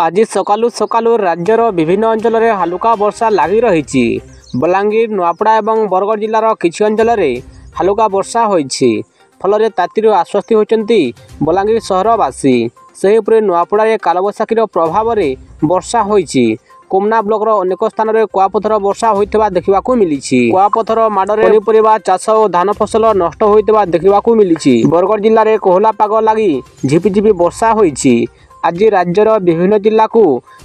आज सकालू सकालू राज्यर विभिन्न अंचल में हालुका वर्षा लगी रही। बलांगीर नुआपड़ा और बरगढ़ जिलार किछि अंचल में हालुका वर्षा होइछि। फल तातीरू आश्वस्त होती बलांगीर सहरवासी। सेहीपरि नुआपड़ा कालबैशाखीर प्रभाव में वर्षा होइछि। कोमना ब्लॉकर अनेक स्थान में कुआपथर वर्षा होता देखा मिली। कुआपथर माड़े पनीपरिया चाष और धान फसल नष्ट होता देखा मिली। बरगढ़ जिले में कोहला पाग लगी झिपिझिपि वर्षा होइछि। आज राज्यर विभिन्न जिला को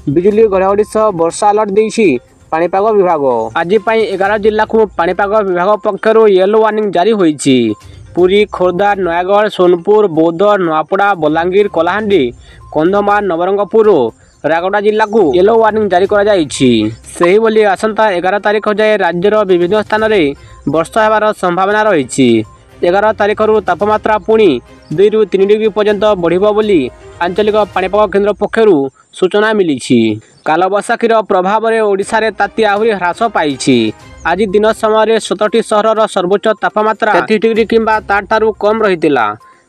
बिजुली घड़घड़ी सह वर्षा अलर्ट देइछि पाणीपाग विभाग। आज 11 जिला को पाणीपाग विभाग पक्षर येलो वार्निंग जारी होइछि। पुरी, खोर्धा, नयागढ़, सोनपुर, बौद्ध, नुआपड़ा, बलांगीर, कलाहांडी, कंधमाल, नवरंगपुर, रायगड़ा जिला को येलो वार्निंग जारी करा जाइछि। सेही बोली आसंता 11 तारिख जाए राज्यर विभिन्न स्थान में वर्षा होबार संभावना रही। 11 तारिख तापमात्रा पुणी 2 ରୁ 3 डिग्री पर्यंत बढ़िबो बोली आंचलिक पाणीपाग केन्द्र पक्षर सूचना मिली। कालबैशाखीर प्रभाव में ओडिशा रे ताती आहुरी ह्रास पाइछि। आज दिन समय 17टी सहरर सर्वोच्च तापमात्रा 33 डिग्री किंबा ताठारू कम रहितिला।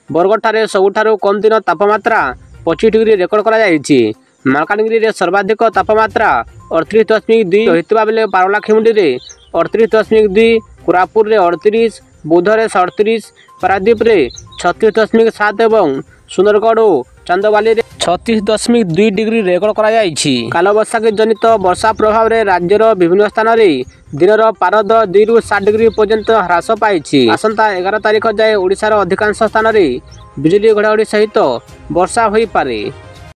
बरगढ़ ठारे सबुठारू कम दिन तापमात्रा 25 डिग्री रेकर्ड करा जाइछि। मालकानगिरी रे सर्वाधिक तापमात्रा 38.2 रहितबा बेले पारलाखेमुंडी रे 38.2, कोरापुर रे 38, बौद्ध रे 37, पारादीप रे 36.7 एवं सुंदरगढ़ और चांदवाली रे 36.2 डिग्री रेकर्ड करा जाइछि। कालबैशाखी जनित वर्षा प्रभाव में राज्यर विभिन्न स्थान में दिनर पारद 2 ରୁ 7 डिग्री पर्यंत ह्रास पाइछि। आसंता 11 तारिख जाए ओडिशार अधिकांश स्थान में बिजुली घड़घड़ी सहित वर्षा होई पारे।